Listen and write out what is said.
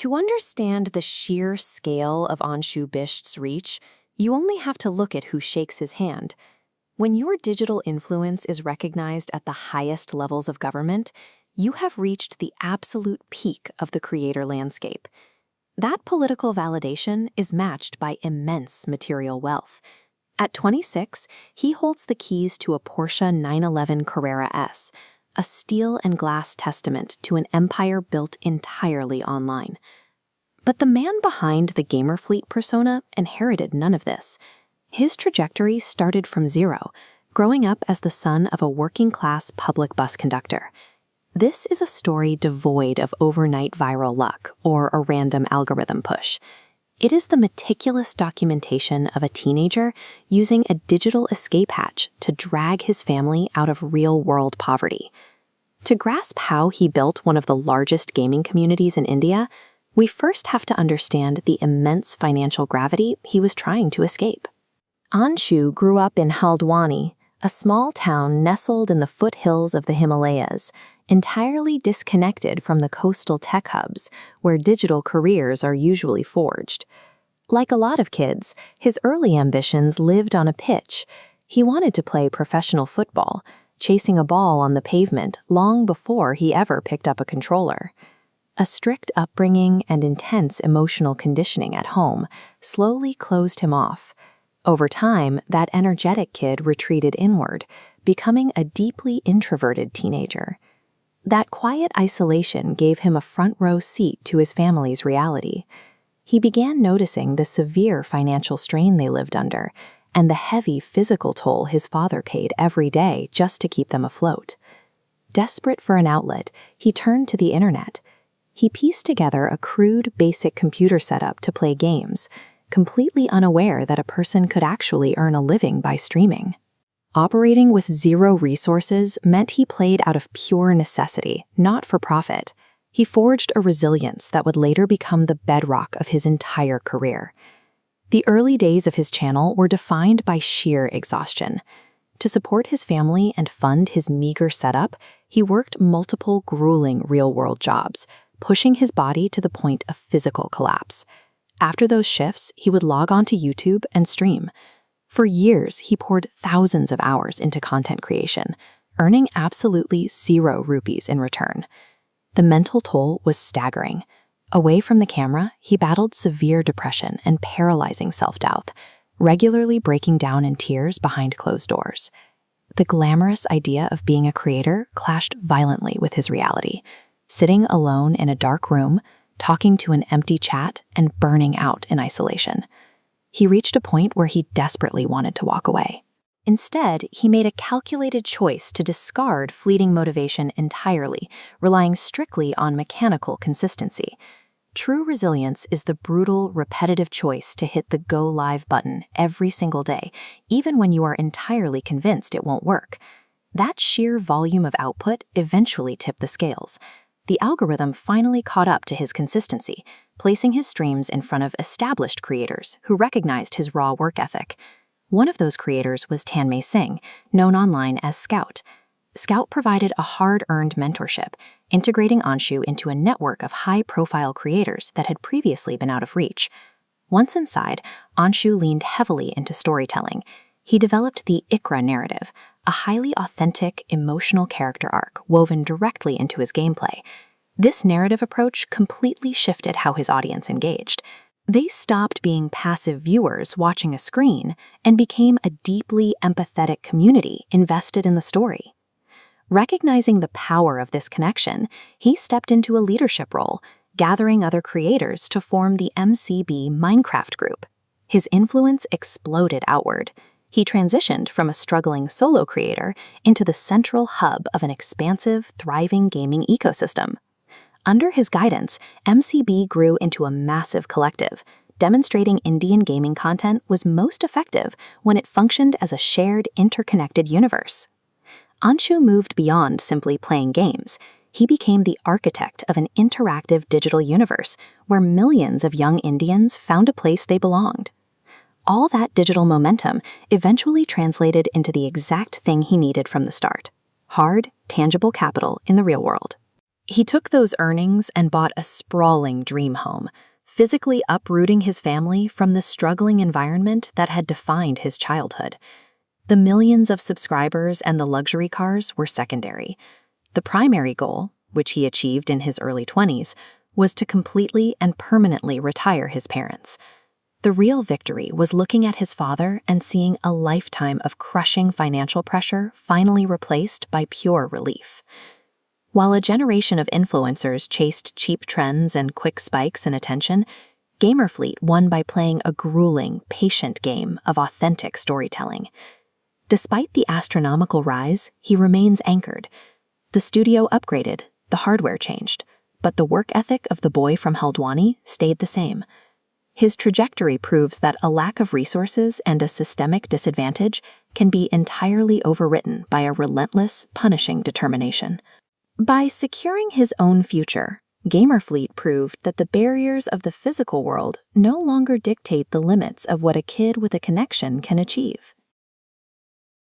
To understand the sheer scale of Anshu Bisht's reach, you only have to look at who shakes his hand. When your digital influence is recognized at the highest levels of government, you have reached the absolute peak of the creator landscape. That political validation is matched by immense material wealth. At 26, he holds the keys to a Porsche 911 Carrera S, a steel and glass testament to an empire built entirely online. But the man behind the GamerFleet persona inherited none of this. His trajectory started from zero, growing up as the son of a working-class public bus conductor. This is a story devoid of overnight viral luck or a random algorithm push. It is the meticulous documentation of a teenager using a digital escape hatch to drag his family out of real-world poverty. To grasp how he built one of the largest gaming communities in India, we first have to understand the immense financial gravity he was trying to escape. Anshu grew up in Haldwani, a small town nestled in the foothills of the Himalayas, entirely disconnected from the coastal tech hubs where digital careers are usually forged. Like a lot of kids, his early ambitions lived on a pitch. He wanted to play professional football, chasing a ball on the pavement long before he ever picked up a controller. A strict upbringing and intense emotional conditioning at home slowly closed him off. Over time, that energetic kid retreated inward, becoming a deeply introverted teenager. That quiet isolation gave him a front-row seat to his family's reality. He began noticing the severe financial strain they lived under and the heavy physical toll his father paid every day just to keep them afloat. Desperate for an outlet, he turned to the internet. He pieced together a crude, basic computer setup to play games, completely unaware that a person could actually earn a living by streaming. Operating with zero resources meant he played out of pure necessity, not for profit. He forged a resilience that would later become the bedrock of his entire career. The early days of his channel were defined by sheer exhaustion. To support his family and fund his meager setup, he worked multiple grueling real-world jobs, pushing his body to the point of physical collapse. After those shifts, he would log onto YouTube and stream. For years, he poured thousands of hours into content creation, earning absolutely 0 rupees in return. The mental toll was staggering. Away from the camera, he battled severe depression and paralyzing self-doubt, regularly breaking down in tears behind closed doors. The glamorous idea of being a creator clashed violently with his reality, sitting alone in a dark room, talking to an empty chat, and burning out in isolation. He reached a point where he desperately wanted to walk away. Instead, he made a calculated choice to discard fleeting motivation entirely, relying strictly on mechanical consistency. True resilience is the brutal, repetitive choice to hit the go live button every single day, even when you are entirely convinced it won't work. That sheer volume of output eventually tipped the scales. The algorithm finally caught up to his consistency, placing his streams in front of established creators who recognized his raw work ethic. One of those creators was Tanmay Singh, known online as Scout. Scout provided a hard-earned mentorship, integrating Anshu into a network of high-profile creators that had previously been out of reach. Once inside, Anshu leaned heavily into storytelling. He developed the Ikra narrative, a highly authentic, emotional character arc woven directly into his gameplay. This narrative approach completely shifted how his audience engaged. They stopped being passive viewers watching a screen and became a deeply empathetic community invested in the story. Recognizing the power of this connection, he stepped into a leadership role, gathering other creators to form the MCB Minecraft group. His influence exploded outward. He transitioned from a struggling solo creator into the central hub of an expansive, thriving gaming ecosystem. Under his guidance, MCB grew into a massive collective, demonstrating Indian gaming content was most effective when it functioned as a shared, interconnected universe. Anshu moved beyond simply playing games. He became the architect of an interactive digital universe where millions of young Indians found a place they belonged. All that digital momentum eventually translated into the exact thing he needed from the start: hard, tangible capital in the real world. He took those earnings and bought a sprawling dream home, physically uprooting his family from the struggling environment that had defined his childhood. The millions of subscribers and the luxury cars were secondary. The primary goal, which he achieved in his early 20s, was to completely and permanently retire his parents. The real victory was looking at his father and seeing a lifetime of crushing financial pressure finally replaced by pure relief. While a generation of influencers chased cheap trends and quick spikes in attention, GamerFleet won by playing a grueling, patient game of authentic storytelling. Despite the astronomical rise, he remains anchored. The studio upgraded, the hardware changed, but the work ethic of the boy from Haldwani stayed the same. His trajectory proves that a lack of resources and a systemic disadvantage can be entirely overwritten by a relentless, punishing determination. By securing his own future, GamerFleet proved that the barriers of the physical world no longer dictate the limits of what a kid with a connection can achieve.